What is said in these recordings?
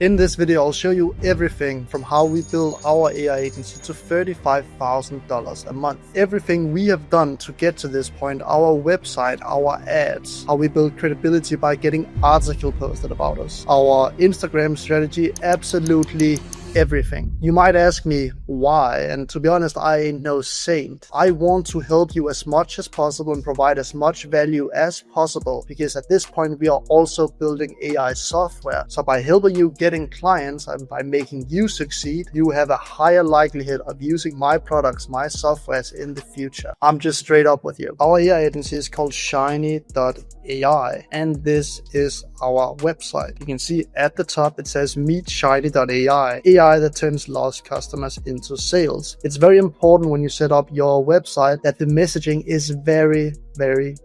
In this video, I'll show you everything from how we build our AI agency to $35,000 a month. Everything we have done to get to this point, our website, our ads, how we build credibility by getting articles posted about us, our Instagram strategy, absolutely everything. You might ask me why, and to be honest, I ain't no saint. I want to help you as much as possible and provide as much value as possible, because at this point we are also building AI software. So by helping you getting clients and by making you succeed, you have a higher likelihood of using my products, my softwares in the future. I'm just straight up with you. Our AI agency is called Shiny.ai, and this is our website. You can see at the top it says meet Shiny.ai, AI that turns lost customers into sales. It's very important when you set up your website that the messaging is very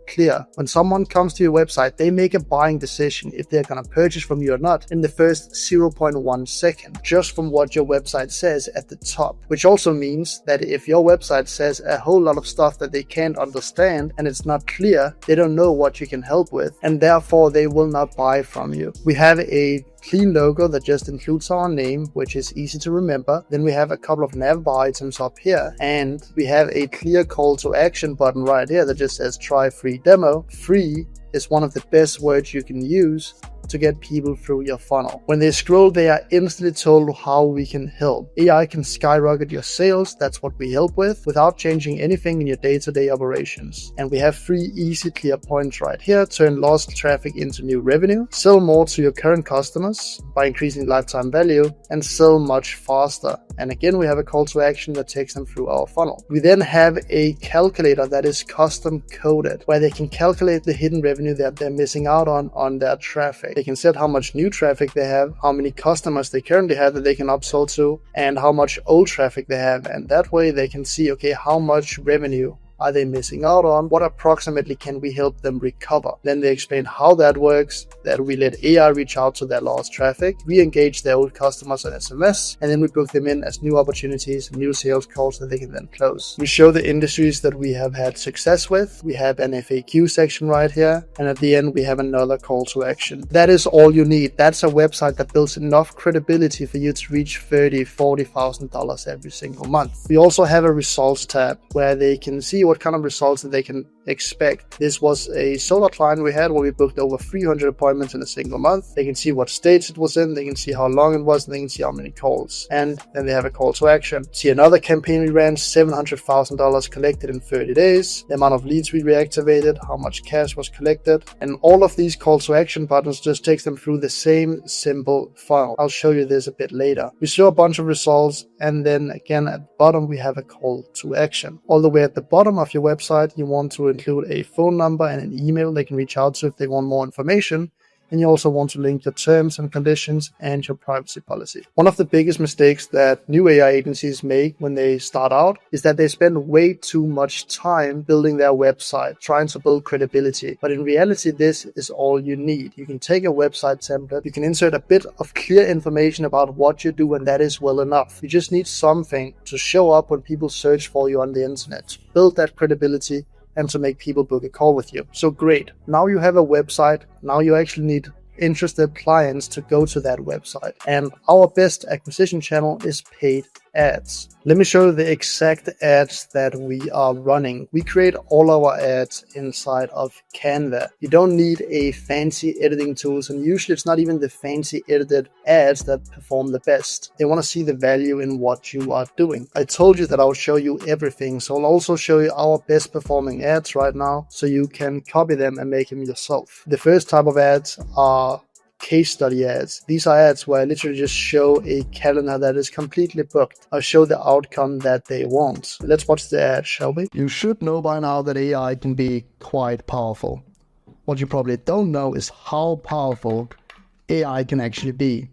clear. When someone comes to your website, they make a buying decision if they're going to purchase from you or not in the first 0.1 second, just from what your website says at the top. Which also means that if your website says a whole lot of stuff that they can't understand and it's not clear, they don't know what you can help with, and therefore they will not buy from you. We have a clean logo that just includes our name, which is easy to remember. Then we have a couple of navbar items up here, and we have a clear call to action button right here that just says try free demo. Free is one of the best words you can use to get people through your funnel. When they scroll, they are instantly told how we can help. AI can skyrocket your sales, that's what we help with, without changing anything in your day-to-day operations. And we have 3 easy clear points right here: turn lost traffic into new revenue, sell more to your current customers by increasing lifetime value, and sell much faster. And again, we have a call to action that takes them through our funnel. We then have a calculator that is custom coded, where they can calculate the hidden revenue that they're missing out on their traffic. They can set how much new traffic they have, how many customers they currently have that they can upsell to, and how much old traffic they have. And that way they can see, okay, how much revenue are they missing out on? What approximately can we help them recover? Then they explain how that works, that we let AI reach out to their lost traffic, we engage their old customers on SMS, and then we book them in as new opportunities, new sales calls that they can then close. We show the industries that we have had success with. We have an FAQ section right here, and at the end we have another call to action. That is all you need. That's a website that builds enough credibility for you to reach $30,000, $40,000 every single month. We also have a results tab where they can see what kind of results that they can expect. This was a solar client we had where we booked over 300 appointments in a single month. They can see what stage it was in, they can see how long it was, and they can see how many calls. And then they have a call to action. See another campaign we ran, $700,000 collected in 30 days, the amount of leads we reactivated, how much cash was collected, and all of these call to action buttons just takes them through the same simple funnel. I'll show you this a bit later. We show a bunch of results, and then again at the bottom we have a call to action. All the way at the bottom of your website, you want to include a phone number and an email they can reach out to if they want more information. And you also want to link your terms and conditions and your privacy policy. One of the biggest mistakes that new AI agencies make when they start out is that they spend way too much time building their website, trying to build credibility. But in reality, this is all you need. You can take a website template, you can insert a bit of clear information about what you do, and that is well enough. You just need something to show up when people search for you on the internet, to build that credibility and to make people book a call with you. So great. Now you have a website. Now you actually need interested clients to go to that website. And our best acquisition channel is paid ads. Let me show you the exact ads that we are running. We create all our ads inside of Canva. You don't need a fancy editing tools, and usually it's not even the fancy edited ads that perform the best. They want to see the value in what you are doing. I told you that I'll show you everything, so I'll also show you our best performing ads right now so you can copy them and make them yourself. The first type of ads are case study ads. These are ads where I literally just show a calendar that is completely booked. I show the outcome that they want. Let's watch the ad, shall we? You should know by now that AI can be quite powerful. What you probably don't know is how powerful AI can actually be.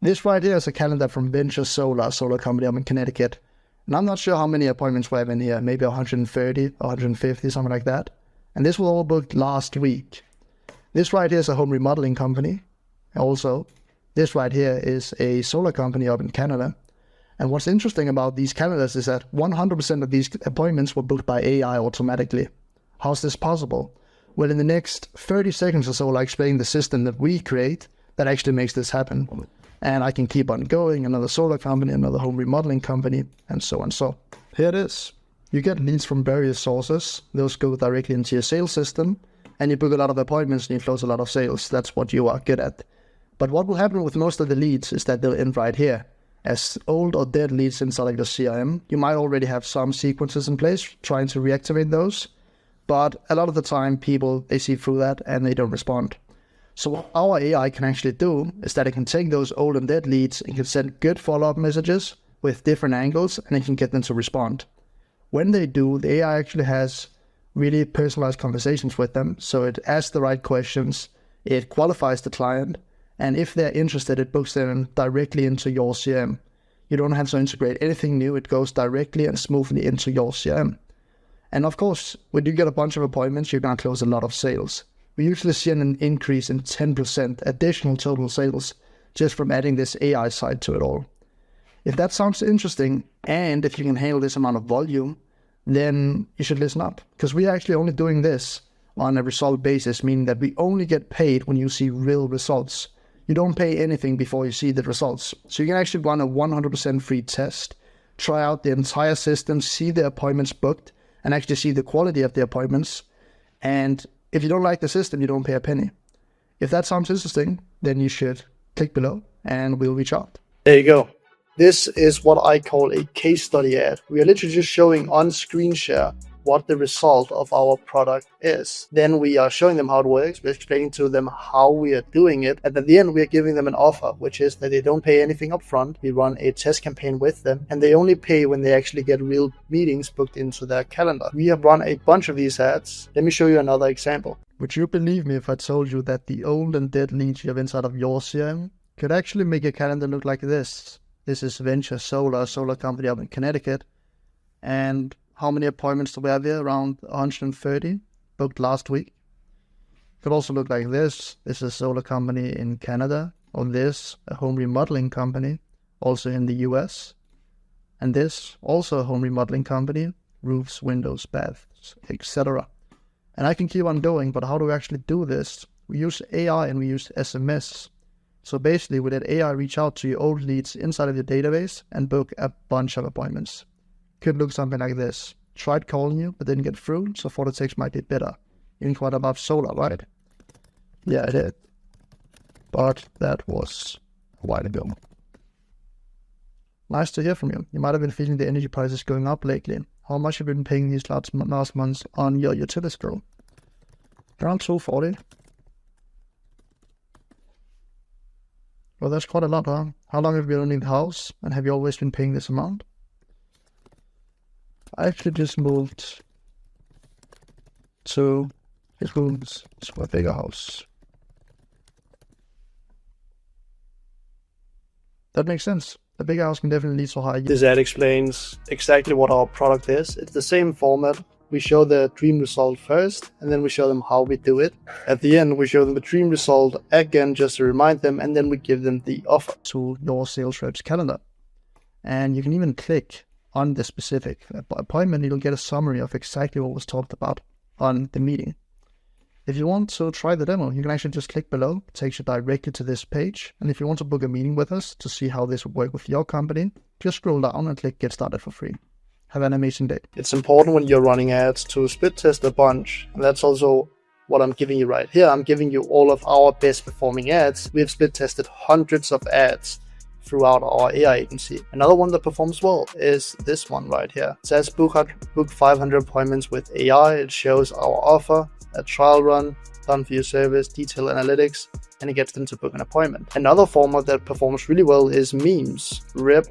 This right here is a calendar from Venture solar company up in Connecticut. And I'm not sure how many appointments we have in here, maybe 130, 150, something like that. And this was all booked last week. This right here is a home remodeling company. Also, this right here is a solar company up in Canada. And what's interesting about these calendars is that 100% of these appointments were booked by AI automatically. How's this possible? Well, in the next 30 seconds or so, I'll explain the system that we create that actually makes this happen. And I can keep on going, another solar company, another home remodeling company, and so on. So here it is. You get leads from various sources. Those go directly into your sales system, and you book a lot of appointments and you close a lot of sales. That's what you are good at. But what will happen with most of the leads is that they'll end right here. As old or dead leads inside like the CRM, you might already have some sequences in place trying to reactivate those. But a lot of the time, people, they see through that and they don't respond. So what our AI can actually do is that it can take those old and dead leads and can send good follow-up messages with different angles, and it can get them to respond. When they do, the AI actually has really personalized conversations with them. So it asks the right questions, it qualifies the client, and if they're interested, it books them directly into your CRM. You don't have to integrate anything new. It goes directly and smoothly into your CRM. And of course, when you get a bunch of appointments, you're going to close a lot of sales. We usually see an increase in 10% additional total sales just from adding this AI side to it all. If that sounds interesting, and if you can handle this amount of volume, then you should listen up, because we're actually only doing this on a result basis, meaning that we only get paid when you see real results. You don't pay anything before you see the results. So you can actually run a 100% free test, try out the entire system, see the appointments booked, and actually see the quality of the appointments. And if you don't like the system, you don't pay a penny. If that sounds interesting, then you should click below and we'll reach out. There you go. This is what I call a case study ad. We are literally just showing on screen share what the result of our product is. Then we are showing them how it works. We're explaining to them how we are doing it. And at the end, we are giving them an offer, which is that they don't pay anything up front. We run a test campaign with them, and they only pay when they actually get real meetings booked into their calendar. We have run a bunch of these ads. Let me show you another example. Would you believe me if I told you that the old and dead leads you have inside of your CRM could actually make your calendar look like this? This is Venture Solar, a solar company up in Connecticut. And how many appointments do we have here? Around 130 booked last week. Could also look like this. This is a solar company in Canada. Or this, a home remodeling company, also in the US. And this, also a home remodeling company, roofs, windows, baths, etc. And I can keep on going, but how do we actually do this? We use AI and we use SMS. So basically, we let AI reach out to your old leads inside of your database and book a bunch of appointments. Could look something like this. Tried calling you, but didn't get through, so thought the text might be better. You inquired about solar, right? Yeah, I did. But that was a while ago. Nice to hear from you. You might have been feeling the energy prices going up lately. How much have you been paying these last months on your utility bill? Around $240. Well, that's quite a lot, huh? How long have you been owning the house, and have you always been paying this amount? I actually just moved to his rooms, to a bigger house. That makes sense. A bigger house can definitely lead to higher. This ad explains exactly what our product is. It's the same format. We show the dream result first, and then we show them how we do it. At the end, we show them the dream result again, just to remind them, and then we give them the offer. To your sales rep's calendar. And you can even click on the specific appointment. You'll get a summary of exactly what was talked about on the meeting. If you want to try the demo, you can actually just click below. It takes you directly to this page. And if you want to book a meeting with us to see how this will work with your company, just scroll down and click Get Started for free. Have an amazing day. It's important when you're running ads to split test a bunch. And that's also what I'm giving you right here. I'm giving you all of our best performing ads. We have split tested hundreds of ads throughout our AI agency. Another one that performs well is this one right here. It says book 500 appointments with AI. It shows our offer, a trial run, done for your service, detailed analytics, and it gets them to book an appointment. Another format that performs really well is memes. Rep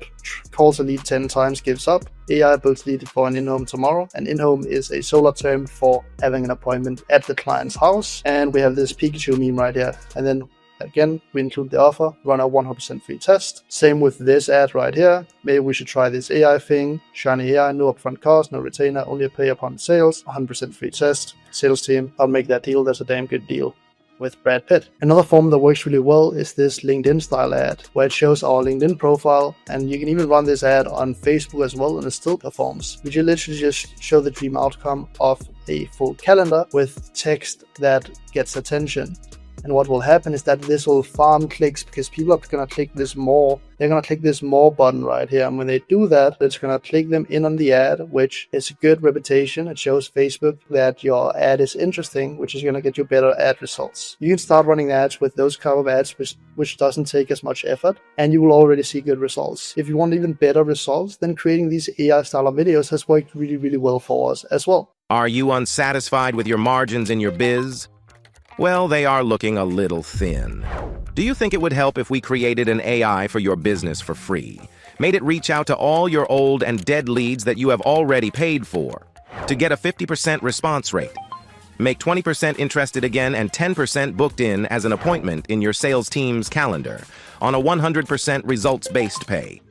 calls a lead 10 times, gives up. AI books lead for an in-home tomorrow. An in-home is a solar term for having an appointment at the client's house. And we have this Pikachu meme right here. And then again, we include the offer, run a 100% free test. Same with this ad right here. Maybe we should try this AI thing. Shiny AI, no upfront cost, no retainer, only a pay upon sales, 100% free test. Sales team, I'll make that deal. That's a damn good deal with Brad Pitt. Another form that works really well is this LinkedIn style ad, where it shows our LinkedIn profile, and you can even run this ad on Facebook as well, and it still performs. We literally just show the dream outcome of a full calendar with text that gets attention. And what will happen is that this will farm clicks because people are going to click this more. They're going to click this more button right here. And when they do that, it's going to click them in on the ad, which is a good reputation. It shows Facebook that your ad is interesting, which is going to get you better ad results. You can start running ads with those kind of ads, which doesn't take as much effort, and you will already see good results. If you want even better results, then creating these AI style of videos has worked really, really well for us as well. Are you unsatisfied with your margins in your biz? Well, they are looking a little thin. Do you think it would help if we created an AI for your business for free? Made it reach out to all your old and dead leads that you have already paid for to get a 50% response rate. Make 20% interested again and 10% booked in as an appointment in your sales team's calendar on a 100% results-based pay.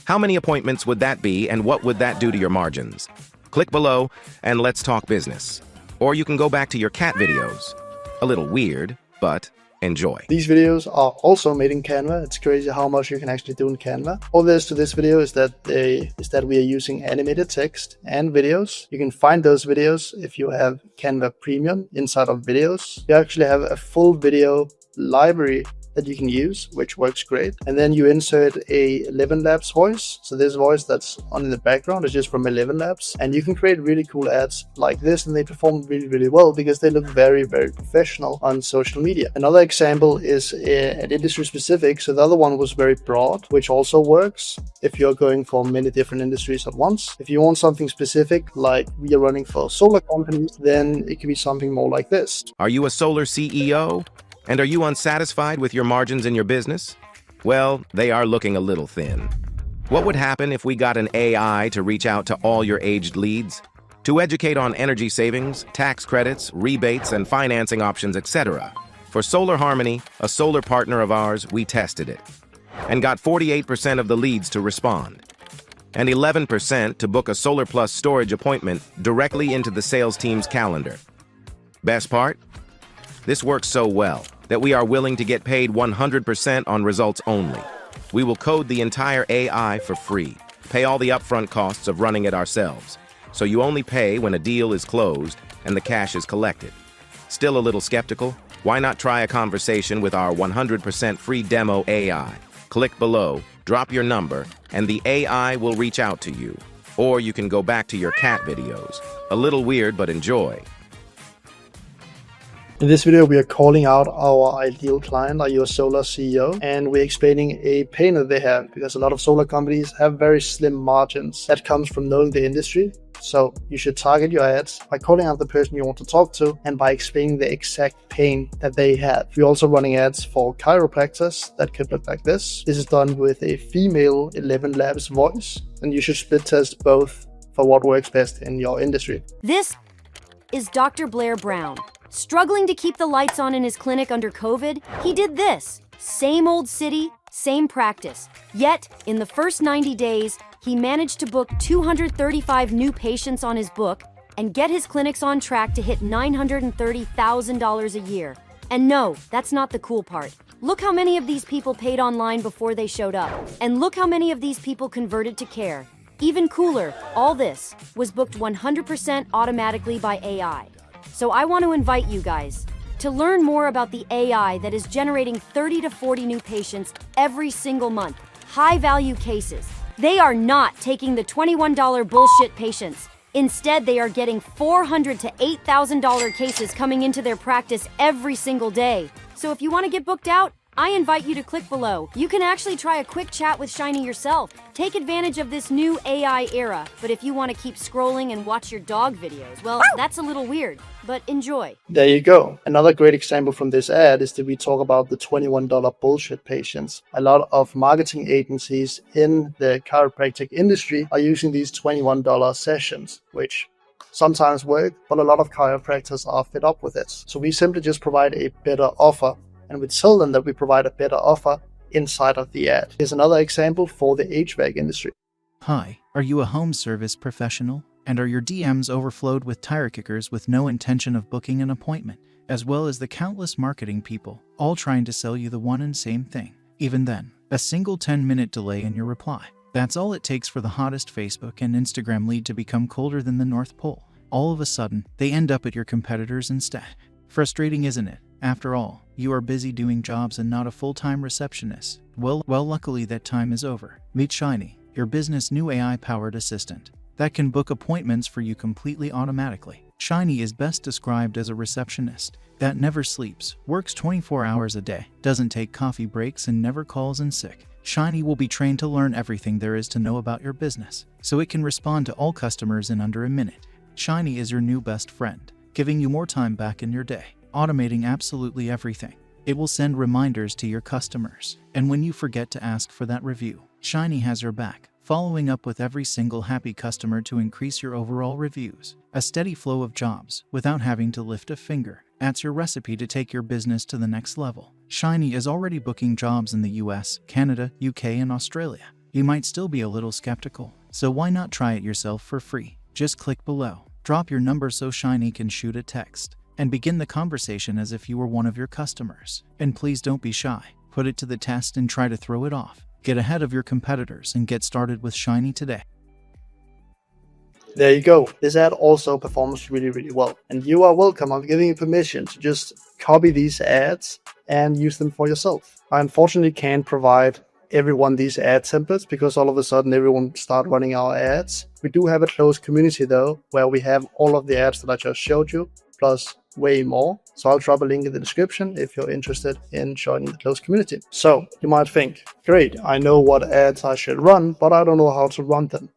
How many appointments would that be, and what would that do to your margins? Click below and let's talk business. Or you can go back to your cat videos. A little weird, but enjoy. These videos are also made in Canva. It's crazy how much you can actually do in Canva. All there is to this video is that we are using animated text and videos. You can find those videos if you have Canva Premium inside of videos. You actually have a full video library that you can use, which works great. And then you insert a 11 Labs voice. So this voice that's on in the background is just from 11 Labs. And you can create really cool ads like this, and they perform really, really well because they look very, very professional on social media. Another example is an industry specific. So the other one was very broad, which also works if you're going for many different industries at once. If you want something specific, like we are running for solar companies, then it can be something more like this. Are you a solar CEO? And are you unsatisfied with your margins in your business? Well, they are looking a little thin. What would happen if we got an AI to reach out to all your aged leads? To educate on energy savings, tax credits, rebates, and financing options, etc. For Solar Harmony, a solar partner of ours, we tested it and got 48% of the leads to respond and 11% to book a Solar Plus storage appointment directly into the sales team's calendar. Best part? This works so well that we are willing to get paid 100% on results only. We will code the entire AI for free, pay all the upfront costs of running it ourselves, so you only pay when a deal is closed and the cash is collected. Still a little skeptical? Why not try a conversation with our 100% free demo AI? Click below, drop your number, and the AI will reach out to you. Or you can go back to your cat videos. A little weird, but enjoy. In this video, we are calling out our ideal client, your solar CEO, and we're explaining a pain that they have because a lot of solar companies have very slim margins. That comes from knowing the industry. So you should target your ads by calling out the person you want to talk to and by explaining the exact pain that they have. We're also running ads for chiropractors that could look like this. This is done with a female 11 Labs voice, and you should split test both for what works best in your industry. This is Dr. Blair Brown. Struggling to keep the lights on in his clinic under COVID, he did this. Same old city, same practice. Yet, in the first 90 days, he managed to book 235 new patients on his book and get his clinics on track to hit $930,000 a year. And no, that's not the cool part. Look how many of these people paid online before they showed up. And look how many of these people converted to care. Even cooler, all this was booked 100% automatically by AI. So I want to invite you guys to learn more about the AI that is generating 30 to 40 new patients every single month. High-value cases. They are not taking the $21 bullshit patients. Instead, they are getting $400 to $8,000 cases coming into their practice every single day. So if you want to get booked out, I invite you to click below. You can actually try a quick chat with Shiny yourself. Take advantage of this new AI era. But if you want to keep scrolling and watch your dog videos, well, that's a little weird, but enjoy. There you go. Another great example from this ad is that we talk about the $21 bullshit patients. A lot of marketing agencies in the chiropractic industry are using these $21 sessions, which sometimes work, but a lot of chiropractors are fed up with it. So we simply just provide a better offer, and we tell them that we provide a better offer inside of the ad. Here's another example for the HVAC industry. Hi, are you a home service professional? And are your DMs overflowed with tire kickers with no intention of booking an appointment, as well as the countless marketing people, all trying to sell you the one and same thing? Even then, a single 10-minute delay in your reply. That's all it takes for the hottest Facebook and Instagram lead to become colder than the North Pole. All of a sudden, they end up at your competitors instead. Frustrating, isn't it? After all, you are busy doing jobs and not a full-time receptionist. Well, luckily that time is over. Meet Shiny, your business new AI-powered assistant that can book appointments for you completely automatically. Shiny is best described as a receptionist that never sleeps, works 24 hours a day, doesn't take coffee breaks, and never calls in sick. Shiny will be trained to learn everything there is to know about your business, so it can respond to all customers in under a minute. Shiny is your new best friend, giving you more time back in your day, automating absolutely everything. It will send reminders to your customers, and when you forget to ask for that review, Shiny has your back, following up with every single happy customer to increase your overall reviews. A steady flow of jobs without having to lift a finger. That's your recipe to take your business to the next level. Shiny is already booking jobs in the US, Canada, UK, and Australia. You might still be a little skeptical, so why not try it yourself for free? Just click below, drop your number so Shiny can shoot a text, and begin the conversation as if you were one of your customers. And please don't be shy. Put it to the test and try to throw it off. Get ahead of your competitors and get started with Shiny today. There you go. This ad also performs really, really well. And you are welcome. I'm giving you permission to just copy these ads and use them for yourself. I unfortunately can't provide everyone these ad templates because all of a sudden everyone start running our ads. We do have a closed community though, where we have all of the ads that I just showed you, plus way more. So I'll drop a link in the description if you're interested in joining the closed community. So you might think, great, I know what ads I should run, but I don't know how to run them.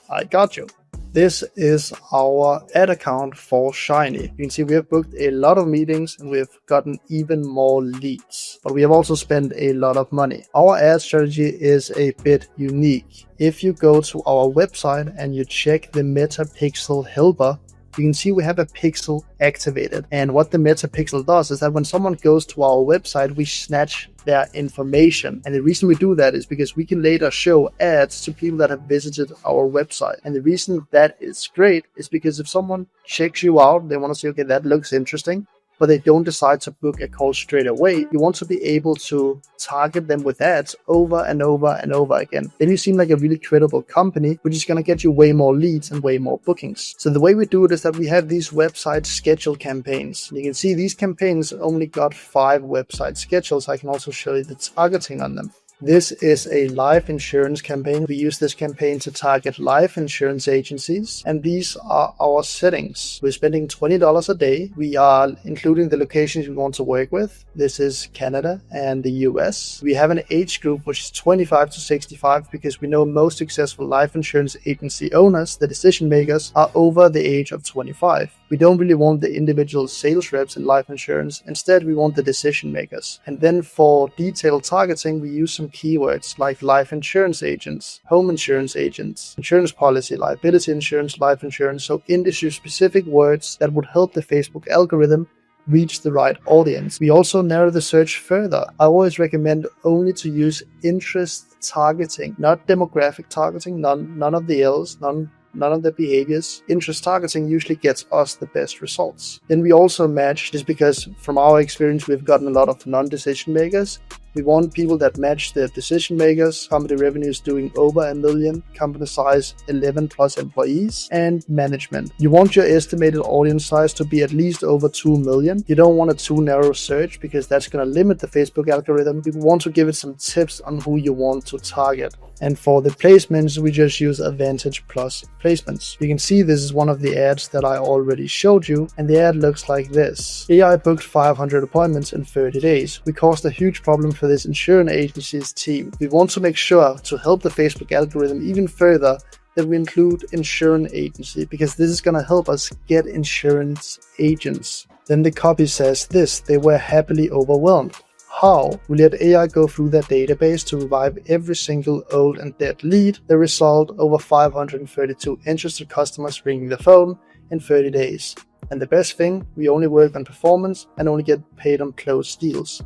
I got you. This is our ad account for Shiny. You can see we have booked a lot of meetings and we've gotten even more leads, but we have also spent a lot of money. Our ad strategy is a bit unique. If you go to our website and you check the Meta Pixel helper, you can see we have a pixel activated. And what the Meta Pixel does is that when someone goes to our website, we snatch their information. And the reason we do that is because we can later show ads to people that have visited our website. And the reason that is great is because if someone checks you out, they want to say, okay, that looks interesting, but they don't decide to book a call straight away, you want to be able to target them with ads over and over and over again. Then you seem like a really credible company, which is going to get you way more leads and way more bookings. So the way we do it is that we have these website schedule campaigns. You can see these campaigns only got 5 website schedules. I can also show you the targeting on them. This is a life insurance campaign. We use this campaign to target life insurance agencies, and these are our settings. We're spending $20 a day. We are including the locations we want to work with. This is Canada and the US. We have an age group which is 25 to 65 because we know most successful life insurance agency owners, the decision makers, are over the age of 25. We don't really want the individual sales reps in life insurance. Instead, we want the decision makers. And then for detailed targeting, we use some keywords like life insurance agents, home insurance agents, insurance policy, liability insurance, life insurance. So industry specific words that would help the Facebook algorithm reach the right audience. We also narrow the search further. I always recommend only to use interest targeting, not demographic targeting, none of the L's, none of the behaviors. Interest targeting usually gets us the best results. Then we also match, just because from our experience we've gotten a lot of non-decision makers. We want people that match the decision makers, company revenues doing over $1 million, company size 11 plus employees, and management. You want your estimated audience size to be at least over 2 million. You don't want a too narrow search because that's going to limit the Facebook algorithm. We want to give it some tips on who you want to target. And for the placements, we just use Advantage Plus placements. You can see this is one of the ads that I already showed you, and the ad looks like this. AI booked 500 appointments in 30 days. We caused a huge problem for this insurance agency's team. We want to make sure to help the Facebook algorithm even further that we include insurance agency, because this is going to help us get insurance agents. Then the copy says this: they were happily overwhelmed. How? We let AI go through their database to revive every single old and dead lead. The result, over 532 interested customers ringing the phone in 30 days. And the best thing, we only work on performance and only get paid on closed deals.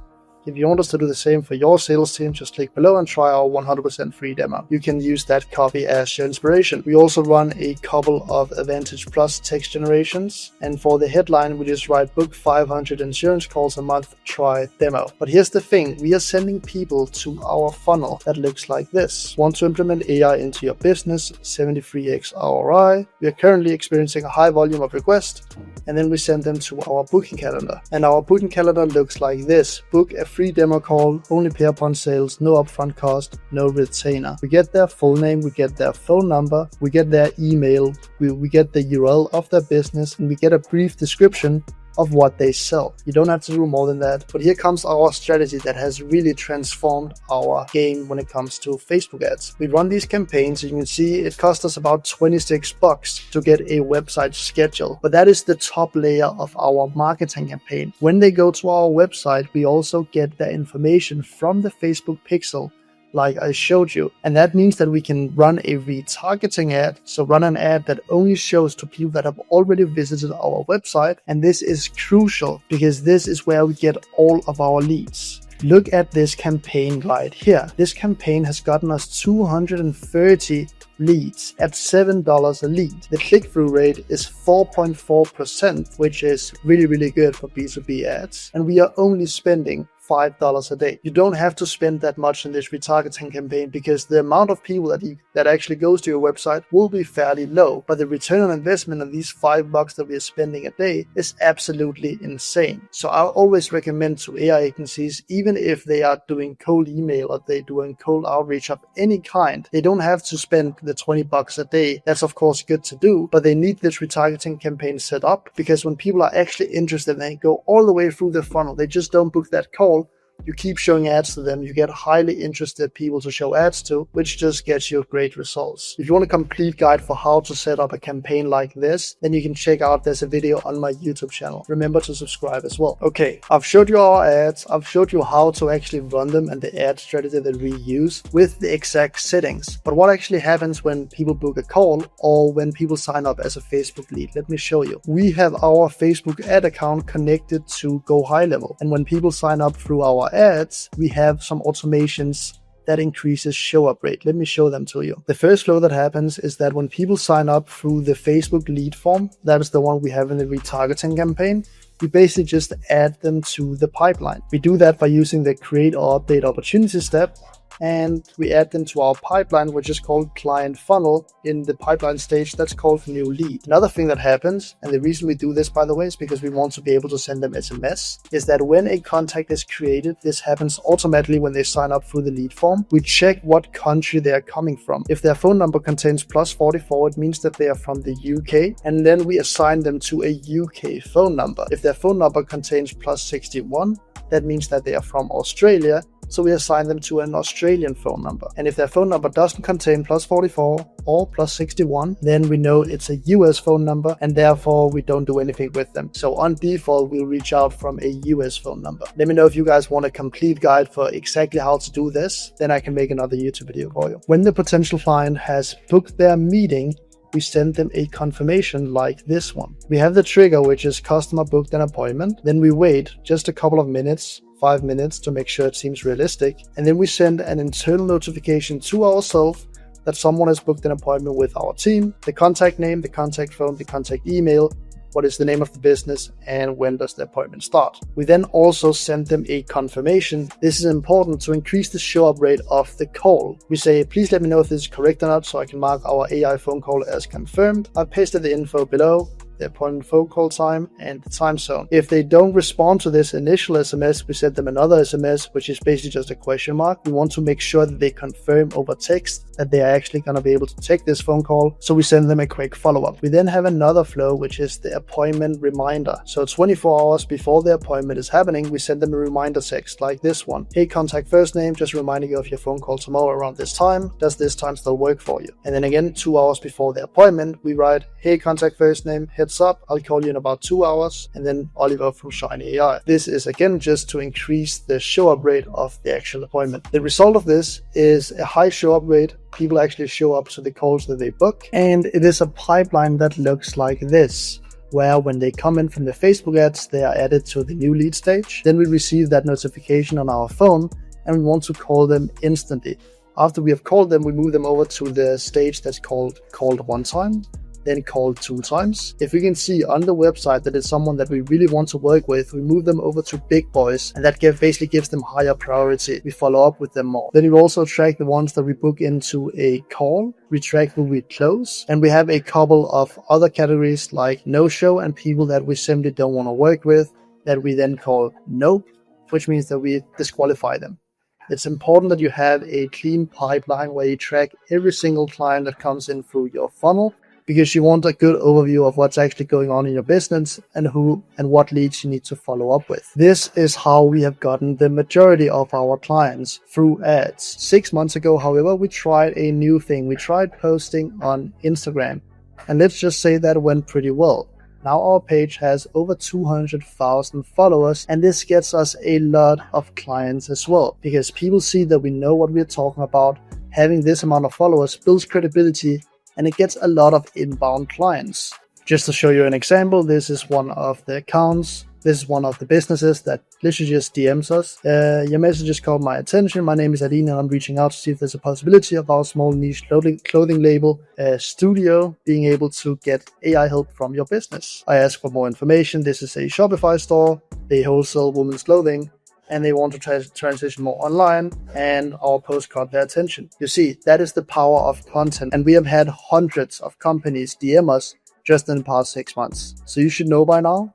If you want us to do the same for your sales team, just click below and try our 100% free demo. You can use that copy as your inspiration. We also run a couple of Advantage Plus text generations, and for the headline we just write book 500 insurance calls a month, try demo. But here's the thing, we are sending people to our funnel that looks like this. Want to implement AI into your business, 73x ROI. We are currently experiencing a high volume of requests. and then we send them to our booking calendar. And our booking calendar looks like this. Book a free demo call, only pay upon sales, no upfront cost, no retainer. We get their full name, we get their phone number, we get their email, we get the URL of their business, and we get a brief description of what they sell. You don't have to do more than that. But here comes our strategy that has really transformed our game when it comes to Facebook ads. We run these campaigns, and you can see it cost us about $26 to get a website schedule. But that is the top layer of our marketing campaign. When they go to our website, we also get their information from the Facebook pixel, like I showed you. And that means that we can run a retargeting ad, so run an ad that only shows to people that have already visited our website. And this is crucial because this is where we get all of our leads. Look at this campaign right here. This campaign has gotten us 230 leads at $7 a lead. The click-through rate is 4.4%, which is really good for B2B ads. And we are only spending $5 a day. You don't have to spend that much in this retargeting campaign because the amount of people that actually goes to your website will be fairly low, but the return on investment of these $5 that we are spending a day is absolutely insane. So I always recommend to AI agencies, even if they are doing cold email or they're doing cold outreach of any kind, they don't have to spend the $20 a day. That's of course good to do, but they need this retargeting campaign set up because when people are actually interested, they go all the way through the funnel. They just don't book that call. You keep showing ads to them, you get highly interested people to show ads to, which just gets you great results. If you want a complete guide for how to set up a campaign like this, then you can check out, there's a video on my YouTube channel. Remember to subscribe as well. Okay, I've showed you our ads, I've showed you how to actually run them and the ad strategy that we use with the exact settings. But what actually happens when people book a call or when people sign up as a Facebook lead? Let me show you. We have our Facebook ad account connected to Go High Level, and when people sign up through our ads, we have some automations that increases show up rate. Let me show them to you. The first flow that happens is that when people sign up through the Facebook lead form, that is the one we have in the retargeting campaign, we basically just add them to the pipeline. We do that by using the create or update opportunity step, and we add them to our pipeline, which is called client funnel. In the pipeline stage, that's called new lead. Another thing that happens, and the reason we do this, by the way, is because we want to be able to send them SMS, is that when a contact is created, this happens automatically when they sign up through the lead form. We check what country they are coming from. If their phone number contains +44, it means that they are from the UK, and then we assign them to a UK phone number. If their phone number contains +61, that means that they are from Australia, so we assign them to an Australian phone number. And if their phone number doesn't contain +44 or +61, then we know it's a US phone number, and therefore we don't do anything with them. So on default, we'll reach out from a US phone number. Let me know if you guys want a complete guide for exactly how to do this, then I can make another YouTube video for you. When the potential client has booked their meeting, we send them a confirmation like this one. We have the trigger, which is customer booked an appointment. Then we wait just a couple of minutes, 5 minutes, to make sure it seems realistic. And then we send an internal notification to ourselves that someone has booked an appointment with our team, the contact name, the contact phone, the contact email, what is the name of the business, and when does the appointment start. We then also send them a confirmation. This is important to increase the show up rate of the call. We say, please let me know if this is correct or not, so I can mark our AI phone call as confirmed. I've pasted the info below, the appointment phone call time, and the time zone. If they don't respond to this initial SMS, we send them another SMS, which is basically just a question mark. We want to make sure that they confirm over text that they are actually going to be able to take this phone call, so we send them a quick follow-up. We then have another flow, which is the appointment reminder. So 24 hours before the appointment is happening, we send them a reminder text like this one. Hey, contact first name, just reminding you of your phone call tomorrow around this time. Does this time still work for you? And then again, 2 hours before the appointment, we write, hey, contact first name, heads up, I'll call you in about 2 hours, and then Oliver from Shiny AI. This is again just to increase the show up rate of the actual appointment. The result of this is a high show up rate. People actually show up to the calls that they book, and it is a pipeline that looks like this, where when they come in from the Facebook ads, they are added to the new lead stage. Then we receive that notification on our phone, and we want to call them instantly. After we have called them, we move them over to the stage that's called one time. then call 2 times. If we can see on the website that it's someone that we really want to work with, we move them over to big boys, and that basically gives them higher priority. We follow up with them more. Then we also track the ones that we book into a call, we track who we close, and we have a couple of other categories like no-show and people that we simply don't want to work with, that we then call nope, which means that we disqualify them. It's important that you have a clean pipeline where you track every single client that comes in through your funnel, because you want a good overview of what's actually going on in your business and who and what leads you need to follow up with. This is how we have gotten the majority of our clients through ads. 6 months ago, however, we tried a new thing. We tried posting on Instagram, and let's just say that went pretty well. Now our page has over 200,000 followers, and this gets us a lot of clients as well, because people see that we know what we're talking about. Having this amount of followers builds credibility, and it gets a lot of inbound clients. Just to show you an example, this is one of the accounts. This is one of the businesses that literally just DMs us. Your message just caught my attention. My name is Aline, and I'm reaching out to see if there's a possibility of our small niche clothing label studio being able to get AI help from your business. I asked for more information. This is a Shopify store. They wholesale women's clothing, and they want to transition more online, and our post caught their attention. You see, that is the power of content, and we have had hundreds of companies DM us just in the past 6 months. So you should know by now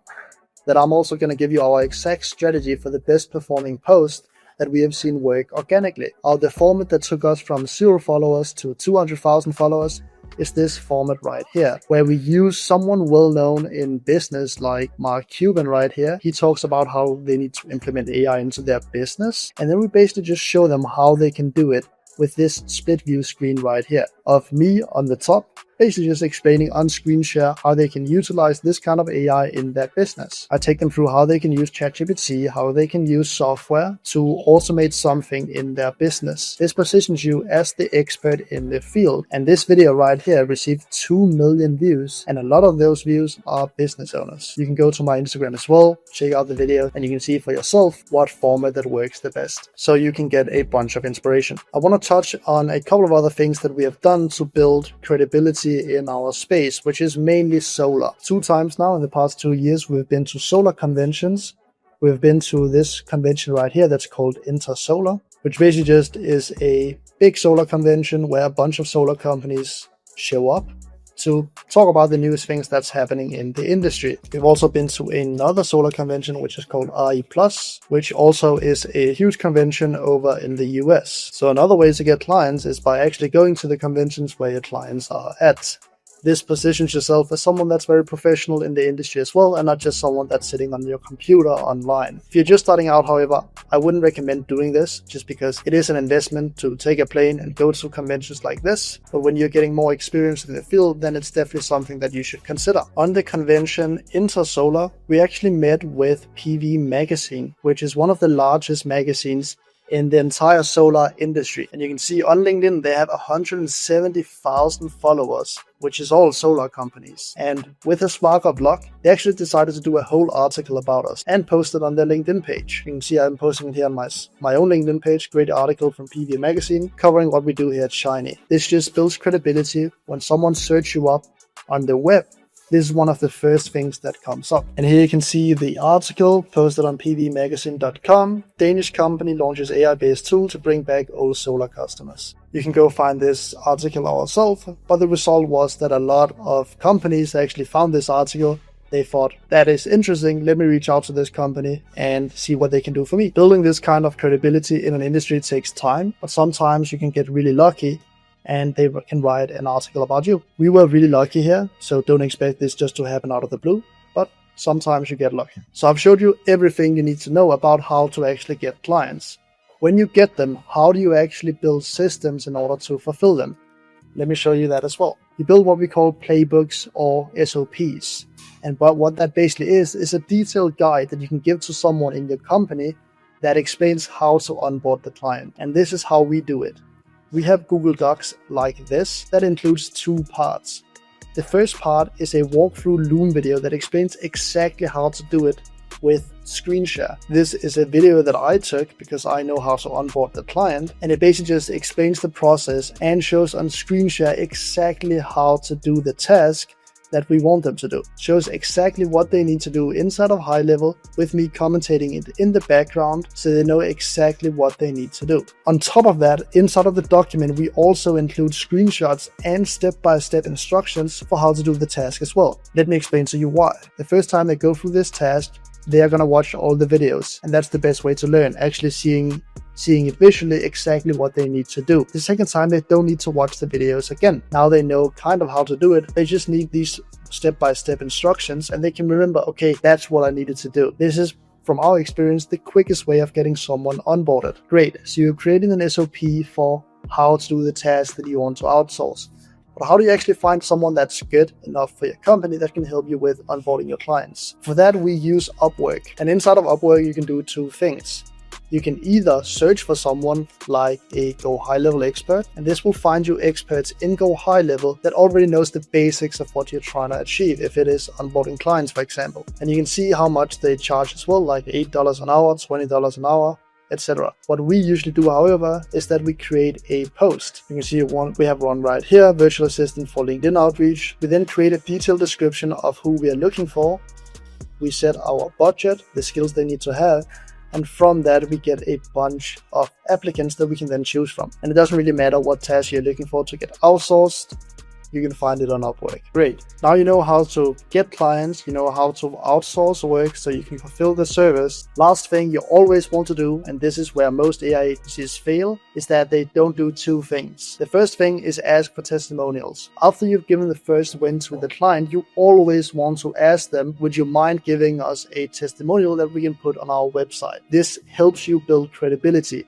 that I'm also going to give you our exact strategy for the best performing post that we have seen work organically. The format that took us from 0 followers to 200,000 followers is this format right here, where we use someone well known in business like Mark Cuban right here. He talks about how they need to implement AI into their business, and then we basically just show them how they can do it with this split view screen right here of me on the top, basically just explaining on screen share how they can utilize this kind of AI in their business. I take them through how they can use ChatGPT, how they can use software to automate something in their business. This positions you as the expert in the field. And this video right here received 2 million views, and a lot of those views are business owners. You can go to my Instagram as well, check out the video, and you can see for yourself what format that works the best, so you can get a bunch of inspiration. I want to touch on a couple of other things that we have done to build credibility in our space, which is mainly solar. 2 times now in the past 2 years, we've been to solar conventions. We've been to this convention right here that's called Intersolar, which basically just is a big solar convention where a bunch of solar companies show up to talk about the newest things that's happening in the industry. We've also been to another solar convention, which is called RE+, which also is a huge convention over in the US. So another way to get clients is by actually going to the conventions where your clients are at. This positions yourself as someone that's very professional in the industry as well, and not just someone that's sitting on your computer online. If you're just starting out, however, I wouldn't recommend doing this, just because it is an investment to take a plane and go to conventions like this. But when you're getting more experience in the field, then it's definitely something that you should consider. On the convention Intersolar, we actually met with PV Magazine, which is one of the largest magazines in the entire solar industry. And you can see on LinkedIn, they have 170,000 followers, which is all solar companies. And with a spark of luck, they actually decided to do a whole article about us and post it on their LinkedIn page. You can see I'm posting it here on my own LinkedIn page. Great article from PV Magazine covering what we do here at Shiny. This just builds credibility. When someone searches you up on the web, this is one of the first things that comes up. And here you can see the article posted on pvmagazine.com. Danish company launches AI-based tool to bring back old solar customers. You can go find this article ourselves, but the result was that a lot of companies actually found this article. They thought, that is interesting, let me reach out to this company and see what they can do for me. Building this kind of credibility in an industry takes time, but sometimes you can get really lucky and they can write an article about you. We were really lucky here, so don't expect this just to happen out of the blue, but sometimes you get lucky. So I've showed you everything you need to know about how to actually get clients. When you get them, how do you actually build systems in order to fulfill them? Let me show you that as well. You build what we call playbooks or SOPs. And what that basically is a detailed guide that you can give to someone in your company that explains how to onboard the client. And this is how we do it. We have Google Docs like this that includes 2 parts. The first part is a walkthrough Loom video that explains exactly how to do it with screen share. This is a video that I took because I know how to onboard the client, and it basically just explains the process and shows on screen share exactly how to do the task that we want them to do. It shows exactly what they need to do inside of high level with me commentating it in the background so they know exactly what they need to do. On top of that, inside of the document, we also include screenshots and step-by-step instructions for how to do the task as well. Let me explain to you why. The first time they go through this task, they are going to watch all the videos, and that's the best way to learn, actually seeing it visually exactly what they need to do. The second time, they don't need to watch the videos again. Now they know kind of how to do it. They just need these step-by-step instructions, and they can remember, okay, that's what I needed to do. This is, from our experience, the quickest way of getting someone onboarded. Great, so you're creating an SOP for how to do the task that you want to outsource. But how do you actually find someone that's good enough for your company that can help you with onboarding your clients? For that, we use Upwork. And inside of Upwork, you can do two things. You can either search for someone like a Go High Level expert, and this will find you experts in Go High Level that already knows the basics of what you're trying to achieve, if it is onboarding clients, for example. And you can see how much they charge as well, like $8 an hour, $20 an hour, etc. What we usually do, however, is that we create a post. You can see we have one right here, virtual assistant for LinkedIn outreach. We then create a detailed description of who we are looking for. We set our budget, the skills they need to have, and from that we get a bunch of applicants that we can then choose from. And it doesn't really matter what task you're looking for to get outsourced. You can find it on Upwork. Great. Now you know how to get clients, you know how to outsource work so you can fulfill the service. Last thing you always want to do, and this is where most AI agencies fail, is that they don't do two things. The first thing is ask for testimonials. After you've given the first wins with the client, you always want to ask them, would you mind giving us a testimonial that we can put on our website? This helps you build credibility.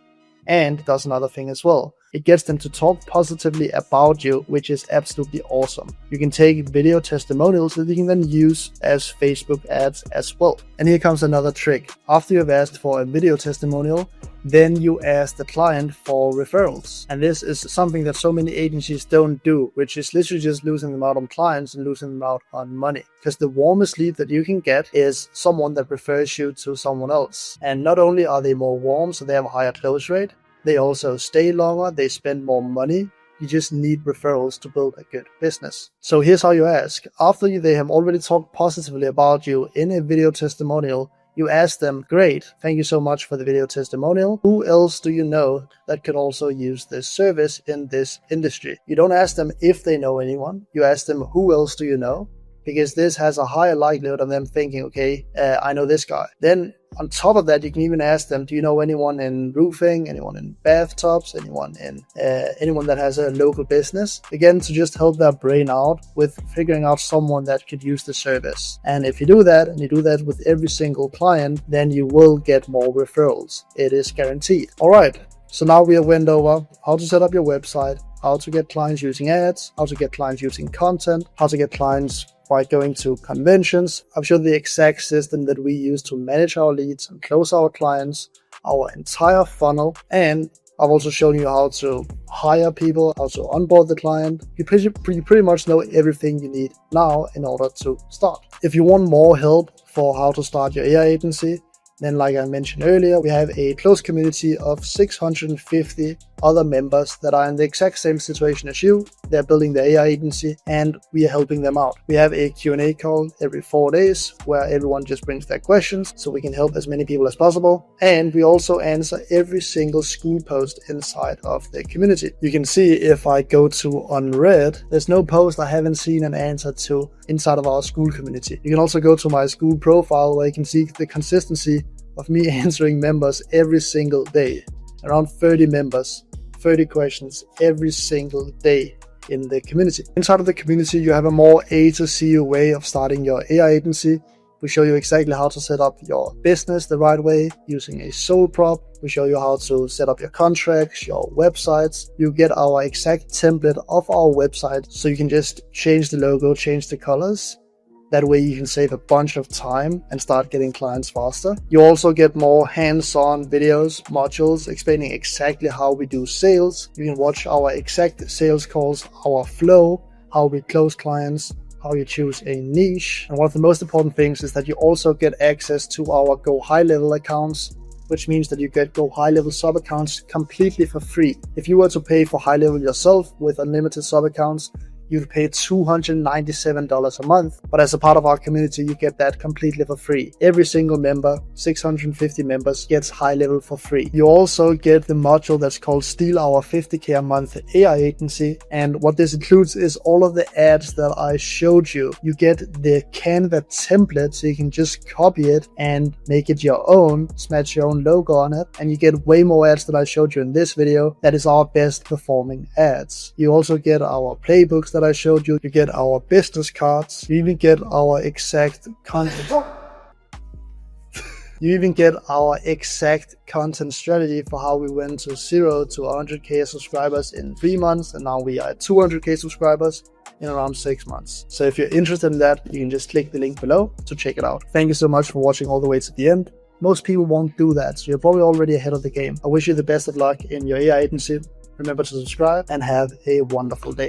And does another thing as well. It gets them to talk positively about you, which is absolutely awesome. You can take video testimonials that you can then use as Facebook ads as well. And here comes another trick. After you've asked for a video testimonial, then you ask the client for referrals. And this is something that so many agencies don't do, which is literally just losing them out on clients and losing them out on money. Because the warmest lead that you can get is someone that refers you to someone else. And not only are they more warm, so they have a higher close rate, they also stay longer, they spend more money. You just need referrals to build a good business. So here's how you ask. After they have already talked positively about you in a video testimonial, you ask them, great, thank you so much for the video testimonial. Who else do you know that could also use this service in this industry? You don't ask them if they know anyone. You ask them, who else do you know? Because this has a higher likelihood of them thinking, okay, I know this guy. Then on top of that, you can even ask them, do you know anyone in roofing, anyone in bathtubs, anyone that has a local business? Again, to just help their brain out with figuring out someone that could use the service. And if you do that, and you do that with every single client, then you will get more referrals. It is guaranteed. All right, so now we have went over how to set up your website, how to get clients using ads, how to get clients using content, how to get clients by going to conventions. I've shown the exact system that we use to manage our leads and close our clients, our entire funnel, and I've also shown you how to hire people, how to onboard the client. You pretty much know everything you need now in order to start. If you want more help for how to start your AI agency, then like I mentioned earlier, we have a close community of 650 other members that are in the exact same situation as you. They're building their AI agency and we are helping them out. We have a Q&A call every 4 days where everyone just brings their questions so we can help as many people as possible. And we also answer every single school post inside of the community. You can see if I go to unread, there's no post I haven't seen an answer to inside of our school community. You can also go to my school profile where you can see the consistency of me answering members every single day. Around 30 members, 30 questions every single day in the community. Inside of the community, you have a more A to Z way of starting your AI agency. We show you exactly how to set up your business the right way using a sole prop. We show you how to set up your contracts, your websites. You get our exact template of our website so you can just change the logo, change the colors. That way you can save a bunch of time and start getting clients faster. You also get more hands-on videos, modules explaining exactly how we do sales. You can watch our exact sales calls, our flow, how we close clients, how you choose a niche. And one of the most important things is that you also get access to our Go High Level accounts, which means that you get Go High Level sub accounts completely for free. If you were to pay for High Level yourself with unlimited sub accounts, you'd pay $297 a month. But as a part of our community, you get that completely for free. Every single member, 650 members, gets high level for free. You also get the module that's called Steal Our 50K a Month AI Agency. And what this includes is all of the ads that I showed you. You get the Canva template, so you can just copy it and make it your own, smash your own logo on it. And you get way more ads than I showed you in this video. That is our best performing ads. You also get our playbooks that I showed you. You get our business cards. You even get our exact content. You even get our exact content strategy for how we went to 0 to 100k subscribers in 3 months, and now we are at 200k subscribers in around 6 months. So if you're interested in that, you can just click the link below to check it out. Thank you so much for watching all the way to the end. Most people won't do that, so you're probably already ahead of the game. I wish you the best of luck in your AI agency. Remember to subscribe and have a wonderful day.